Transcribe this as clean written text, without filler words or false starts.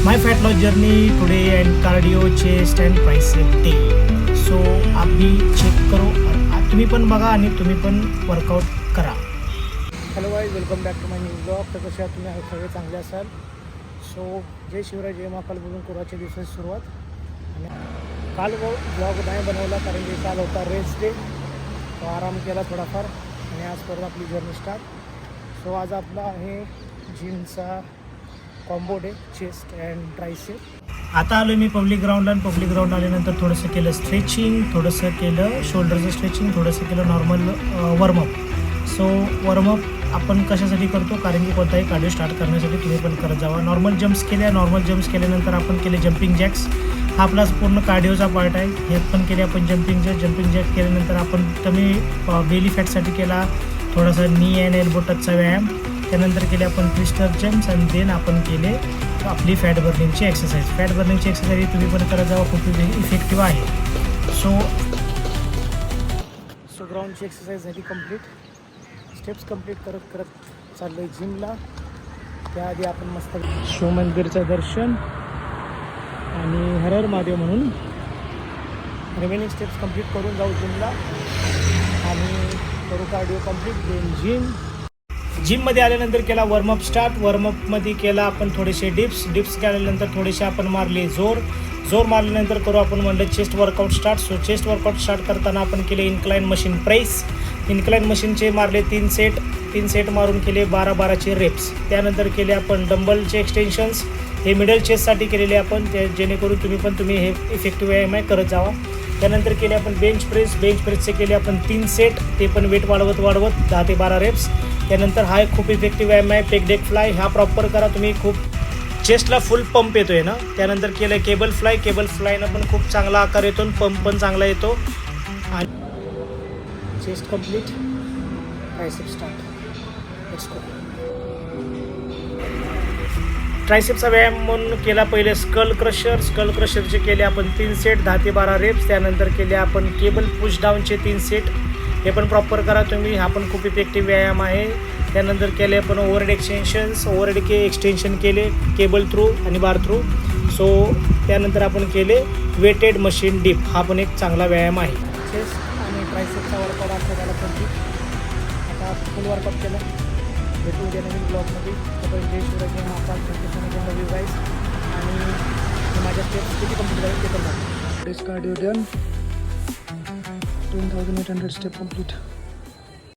My fat loss journey today and cardio, chest and tricep day. So अभी check करो और तुम्ही पण बघा आणि तुम्ही पण वर्कआउट करा. Hello guys, welcome back to my new blog. तर कसे आहात तुम्ही? सगळे चांगले असाल. सो जय शिवराय, जय महाकाल बोलून कोराच्या दिवसाची सुरुवात. आणि काल ब्लॉग नाही बनवला कारण की काल होता रेस्ट डे, तो आराम केला थोडाफार आणि आज परत आपली जर्नी स्टार्ट. सो आज आपला आहे जिमचा combo day, chest and tricep. आता आलो मी पब्लिक ग्राउंडला आणि पब्लिक ग्राउंड आल्यानंतर थोडंसं केलं स्ट्रेचिंग, थोडंसं केलं शोल्डरचं स्ट्रेचिंग, थोडंसं केलं नॉर्मल वॉर्मअप. सो वॉर्मअप आपण कशासाठी करतो? कारण की कोणताही कार्डिओ स्टार्ट करण्यासाठी तुम्ही पण करत जावा. नॉर्मल जम्प्स केल्यानंतर आपण केले जम्पिंग जॅक्स. हा आपला पूर्ण कार्डिओचा पार्ट आहे. हे पण केले आपण जम्पिंग जॅक केल्यानंतर आपण कमी बेली फॅटसाठी केला थोडासा नी अँड एल्बो टचचा व्यायाम. त्यानंतर केले आपण ट्विस्टर जम्प्स आणि देन आपण केले आपली फॅट बर्निंगची एक्सरसाइज. फॅट बर्निंगची एक्सरसाइज तुम्ही पण करत जावा, खूप इफेक्टिव्ह आहे. सो ग्राउंडची एक्सरसाइज झाली कंप्लीट. स्टेप्स कंप्लीट करत चाललो आहे जिमला. त्याआधी आपण मस्त शिव मंदिरचं दर्शन आणि हर हर महादेव म्हणून रिमेनिंग स्टेप्स कंप्लीट करून जाऊ जिमला आणि करू कार्डिओ कंप्लीट. देन जिममध्ये आल्यानंतर केला वॉर्मअप स्टार्ट. वॉर्मअपमध्ये केला आपण थोडेसे डिप्स केल्यानंतर थोडेसे आपण मारले जोर मारल्यानंतर करू आपण म्हणलं chest workout start. So chest workout start करताना आपण केले इन्क्लाइन मशीन प्रेस. इन्क्लाइन मशीनचे मारले 3 सेट मारून केले 12-12चे रेप्स. त्यानंतर केले आपण डंबलचे एक्सटेन्शन्स. हे मिडल चेस्टसाठी केलेले आपण, जेणेकरून तुम्ही हे इफेक्टिव्ह व्यायाम आहे करत जावा. त्यानंतर केले आपण बेंच प्रेसचे केले आपण 3 सेट, ते पण वेट वाढवत 10 ते 12 रेप्स. त्यानंतर हा एक खूप इफेक्टिव्ह व्यायाम आहे पेक डेक फ्लाय. हा प्रॉपर करा तुम्ही, खूप चेस्टला फुल पंप येतो आहे ना. त्यानंतर केलं केबल फ्लायनं पण खूप चांगला आकार येतो आणि पंप पण चांगला येतो. आणि chest complete, tricep start. Let's go. ट्रायसेपचा व्यायाम म्हणून केला पहिले स्कल क्रशरचे केले आपण 3 सेट 10 ते 12 रेप्स. त्यानंतर केले आपण केबल पुश डाऊनचे 3 सेट. हे पण प्रॉपर करा तुम्ही, हा पण खूप इफेक्टिव्ह व्यायाम आहे. त्यानंतर केले आपण ओव्हरहेड एक्सटेन्शन केले केबल थ्रू आणि बार थ्रू. सो त्यानंतर आपण केले वेटेड मशीन डिप. हा पण एक चांगला व्यायाम आहे. चेस्ट आणि ट्रायसेपचा वर्कआउट असं झाला कंप्लीट. आता फुल वर्कआउट केला. भेटू उद्या नवीन ब्लॉगमध्ये. जय शिवराय, जय महाकाल. Review guys. आणि माझ्या स्टेप्स किती कंप्लीट झाले ते पण झाले. Cardio done. 10,800 step complete.